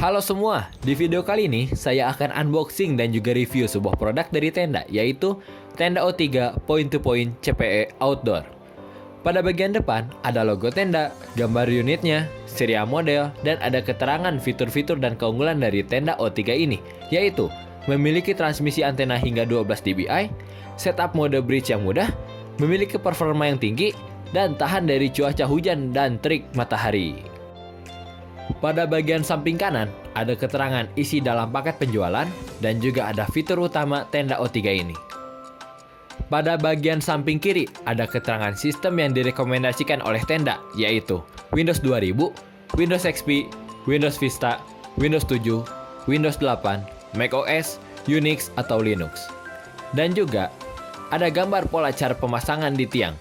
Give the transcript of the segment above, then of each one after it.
Halo semua, di video kali ini saya akan unboxing dan juga review sebuah produk dari Tenda, yaitu Tenda O3 Point-to-Point CPE Outdoor. Pada bagian depan ada logo Tenda, gambar unitnya, serial model, dan ada keterangan fitur-fitur dan keunggulan dari Tenda O3 ini, yaitu memiliki transmisi antena hingga 12 dBi, setup mode bridge yang mudah, memiliki performa yang tinggi, dan tahan dari cuaca hujan dan terik matahari. Pada bagian samping kanan, ada keterangan isi dalam paket penjualan dan juga ada fitur utama Tenda O3 ini. Pada bagian samping kiri, ada keterangan sistem yang direkomendasikan oleh Tenda, yaitu Windows 2000, Windows XP, Windows Vista, Windows 7, Windows 8, macOS, Unix atau Linux. Dan juga ada gambar pola cara pemasangan di tiang.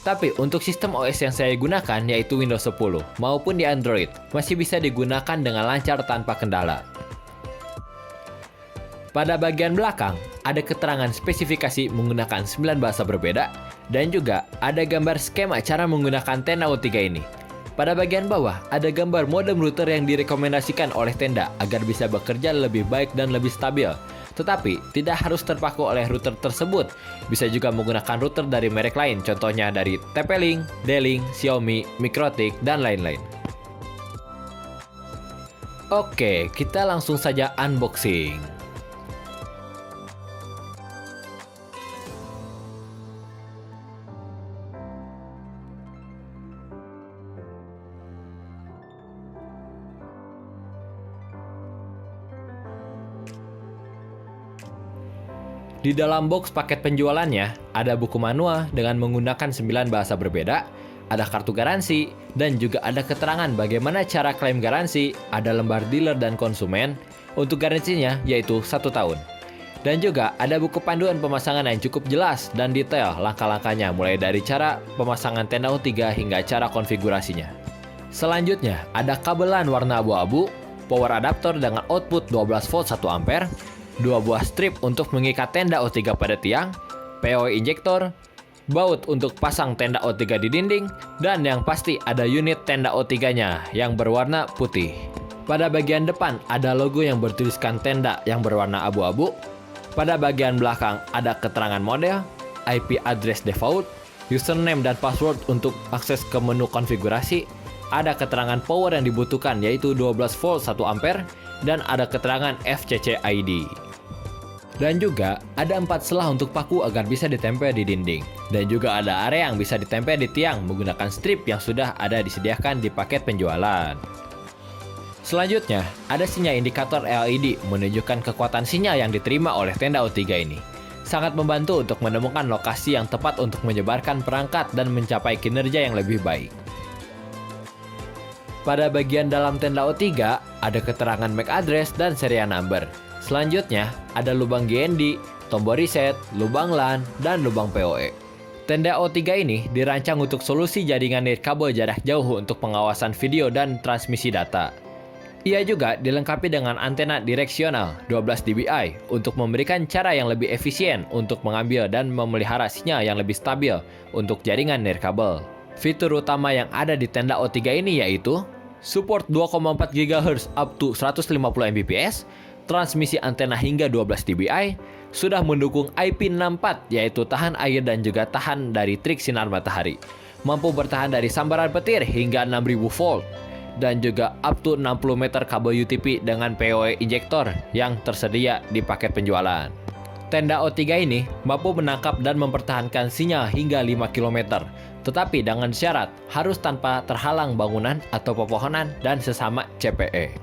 Tapi untuk sistem OS yang saya gunakan yaitu Windows 10 maupun di Android masih bisa digunakan dengan lancar tanpa kendala. Pada bagian belakang ada keterangan spesifikasi menggunakan 9 bahasa berbeda dan juga ada gambar skema cara menggunakan Tenda O3 ini. Pada bagian bawah ada gambar modem router yang direkomendasikan oleh Tenda agar bisa bekerja lebih baik dan lebih stabil. Tetapi tidak harus terpaku oleh router tersebut. Bisa juga menggunakan router dari merek lain, contohnya dari TP-Link, D-Link, Xiaomi, Mikrotik, dan lain-lain. Oke, kita langsung saja unboxing. Di dalam box paket penjualannya, ada buku manual dengan menggunakan 9 bahasa berbeda, ada kartu garansi, dan juga ada keterangan bagaimana cara klaim garansi, ada lembar dealer dan konsumen, untuk garansinya yaitu 1 tahun. Dan juga ada buku panduan pemasangan yang cukup jelas dan detail langkah-langkahnya mulai dari cara pemasangan Tenda O3 hingga cara konfigurasinya. Selanjutnya, ada kabelan warna abu-abu, power adapter dengan output 12 volt 1 ampere, 2 buah strip untuk mengikat Tenda O3 pada tiang, PoE injektor, baut untuk pasang Tenda O3 di dinding, dan yang pasti ada unit Tenda O3-nya yang berwarna putih. Pada bagian depan ada logo yang bertuliskan Tenda yang berwarna abu-abu. Pada bagian belakang ada keterangan model, IP address default, username dan password untuk akses ke menu konfigurasi, ada keterangan power yang dibutuhkan yaitu 12 volt 1 ampere, dan ada keterangan FCC ID. Dan juga ada 4 selah untuk paku agar bisa ditempel di dinding. Dan juga ada area yang bisa ditempel di tiang menggunakan strip yang sudah ada disediakan di paket penjualan. Selanjutnya, ada sinyal indikator LED menunjukkan kekuatan sinyal yang diterima oleh Tenda O3 ini. Sangat membantu untuk menemukan lokasi yang tepat untuk menyebarkan perangkat dan mencapai kinerja yang lebih baik. Pada bagian dalam Tenda O3, ada keterangan MAC address dan serial number. Selanjutnya, ada lubang GND, tombol reset, lubang LAN, dan lubang PoE. Tenda O3 ini dirancang untuk solusi jaringan nirkabel jarak jauh untuk pengawasan video dan transmisi data. Ia juga dilengkapi dengan antena direksional 12 dBi untuk memberikan cara yang lebih efisien untuk mengambil dan memelihara sinyal yang lebih stabil untuk jaringan nirkabel. Fitur utama yang ada di Tenda O3 ini yaitu support 2,4 GHz up to 150 Mbps, transmisi antena hingga 12 dBi, sudah mendukung IP64 yaitu tahan air dan juga tahan dari terik sinar matahari, mampu bertahan dari sambaran petir hingga 6000 volt, dan juga up to 60 meter kabel UTP dengan PoE injektor yang tersedia di paket penjualan. Tenda O3 ini mampu menangkap dan mempertahankan sinyal hingga 5 km, tetapi dengan syarat harus tanpa terhalang bangunan atau pepohonan dan sesama CPE.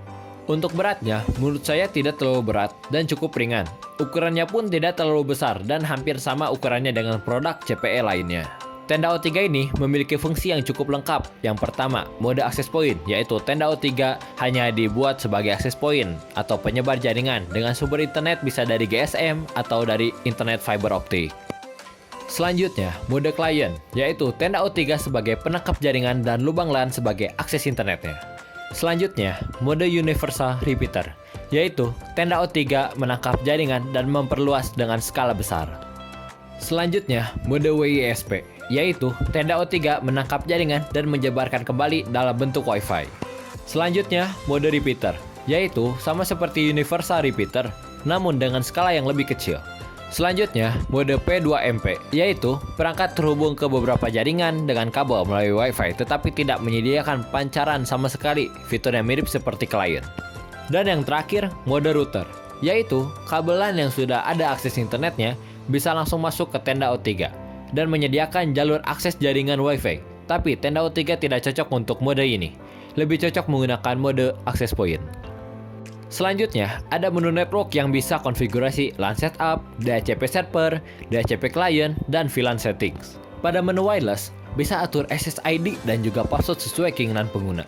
Untuk beratnya, menurut saya tidak terlalu berat dan cukup ringan. Ukurannya pun tidak terlalu besar dan hampir sama ukurannya dengan produk CPE lainnya. Tenda O3 ini memiliki fungsi yang cukup lengkap. Yang pertama, mode akses point, yaitu Tenda O3 hanya dibuat sebagai akses point atau penyebar jaringan dengan sumber internet bisa dari GSM atau dari internet fiber optik. Selanjutnya, mode client, yaitu Tenda O3 sebagai penangkap jaringan dan lubang LAN sebagai akses internetnya. Selanjutnya, mode universal repeater, yaitu Tenda O3 menangkap jaringan dan memperluas dengan skala besar. Selanjutnya, mode WISP, yaitu Tenda O3 menangkap jaringan dan menyebarkan kembali dalam bentuk Wi-Fi. Selanjutnya, mode repeater, yaitu sama seperti Universal Repeater, namun dengan skala yang lebih kecil. Selanjutnya, mode P2MP, yaitu perangkat terhubung ke beberapa jaringan dengan kabel melalui Wi-Fi tetapi tidak menyediakan pancaran sama sekali, fitur yang mirip seperti klien. Dan yang terakhir, mode router, yaitu kabel LAN yang sudah ada akses internetnya bisa langsung masuk ke tenda O3 dan menyediakan jalur akses jaringan Wi-Fi. Tapi tenda O3 tidak cocok untuk mode ini, lebih cocok menggunakan mode access point. Selanjutnya, ada menu network yang bisa konfigurasi LAN setup, DHCP server, DHCP client, dan VLAN settings. Pada menu wireless, bisa atur SSID dan juga password sesuai keinginan pengguna.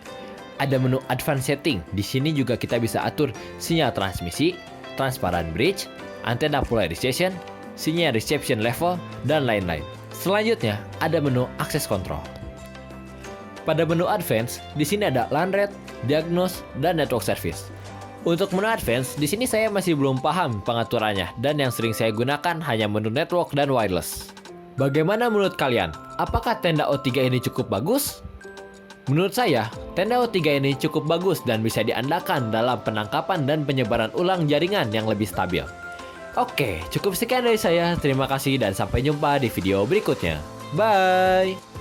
Ada menu advanced setting, di sini juga kita bisa atur sinyal transmisi, transparent bridge, antena polarization, sinyal reception level, dan lain-lain. Selanjutnya, ada menu access control. Pada menu advance, di sini ada LAN rate, diagnose, dan network service. Untuk menu advance, di sini saya masih belum paham pengaturannya dan yang sering saya gunakan hanya menu network dan wireless. Bagaimana menurut kalian? Apakah tenda O3 ini cukup bagus? Menurut saya, tenda O3 ini cukup bagus dan bisa diandalkan dalam penangkapan dan penyebaran ulang jaringan yang lebih stabil. Oke, cukup sekian dari saya. Terima kasih dan sampai jumpa di video berikutnya. Bye!